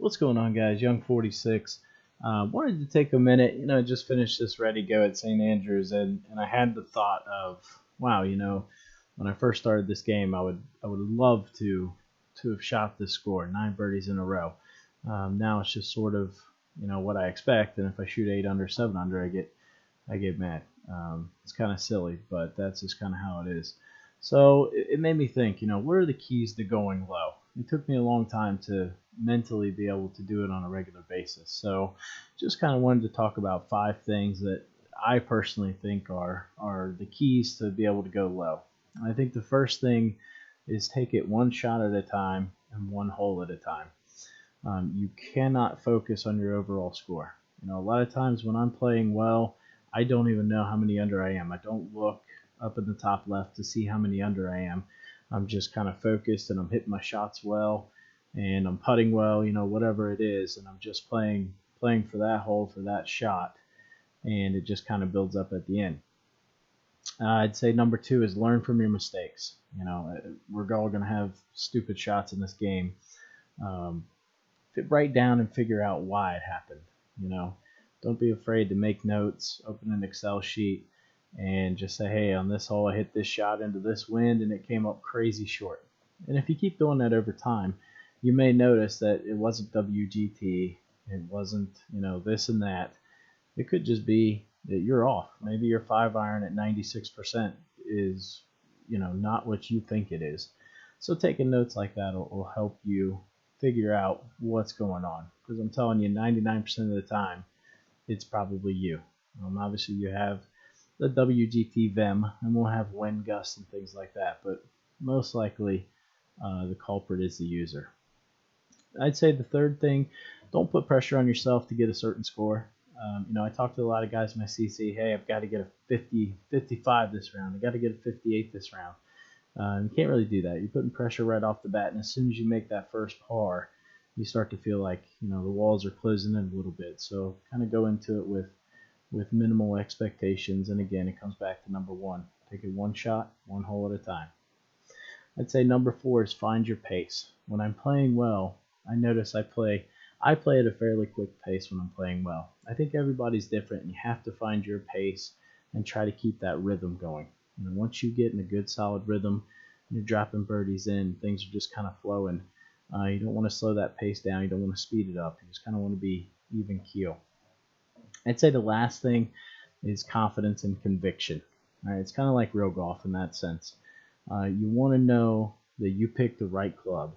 What's going on, guys? Young 46. Wanted to take a minute, just finished this ready go at St. Andrews, and I had the thought of, wow, when I first started this game, I would love to have shot this score, 9 birdies in a row. Now it's just sort of, what I expect, and if I shoot 8 under, 7 under, I get mad. It's kind of silly, but that's just kind of how it is. So it made me think, what are the keys to going low? It took me a long time to mentally be able to do it on a regular basis. So just kind of wanted to talk about 5 things that I personally think are the keys to be able to go low. I think the first thing is take it one shot at a time and one hole at a time. You cannot focus on your overall score. A lot of times when I'm playing well, I don't even know how many under I am. I don't look up in the top left to see how many under I am. I'm just kind of focused, and I'm hitting my shots well, and I'm putting well, whatever it is, and I'm just playing for that hole, for that shot, and it just kind of builds up at the end. I'd say number 2 is learn from your mistakes. We're all going to have stupid shots in this game. Write down and figure out why it happened. Don't be afraid to make notes, open an Excel sheet, and just say, hey, on this hole I hit this shot into this wind and it came up crazy short. And if you keep doing that over time, you may notice that it wasn't WGT, it wasn't, this and that. It could just be that you're off. Maybe your 5-iron at 96% is, not what you think it is. So taking notes like that will help you figure out what's going on. Because I'm telling you, 99% of the time, it's probably you. Obviously, you have the WGT VEM, and we'll have wind gusts and things like that, but most likely the culprit is the user. I'd say the third thing, don't put pressure on yourself to get a certain score. I talk to a lot of guys in my CC, hey, I've got to get a 50, 55 this round. I've got to get a 58 this round. You can't really do that. You're putting pressure right off the bat, and as soon as you make that first par, you start to feel like, the walls are closing in a little bit. So kind of go into it with minimal expectations, and again, it comes back to number 1. Take it one shot, one hole at a time. I'd say number 4 is find your pace. When I'm playing well, I notice I play at a fairly quick pace when I'm playing well. I think everybody's different, and you have to find your pace and try to keep that rhythm going. Once you get in a good solid rhythm, you're dropping birdies in, things are just kind of flowing. You don't want to slow that pace down. You don't want to speed it up. You just kind of want to be even keel. I'd say the last thing is confidence and conviction. All right, it's kind of like real golf in that sense. You want to know that you picked the right club.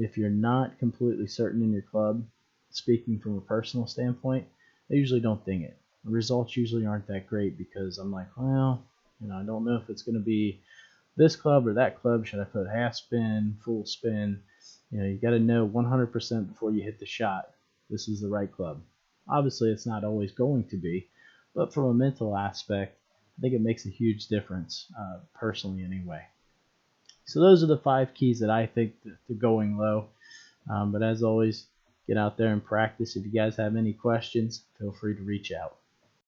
If you're not completely certain in your club, speaking from a personal standpoint, I usually don't ding it. The results usually aren't that great because I'm like, well, I don't know if it's going to be this club or that club. Should I put half spin, full spin? You got to know 100% before you hit the shot, this is the right club. Obviously, it's not always going to be, but from a mental aspect, I think it makes a huge difference, personally anyway. So those are the 5 keys that I think to going low. But as always, get out there and practice. If you guys have any questions, feel free to reach out.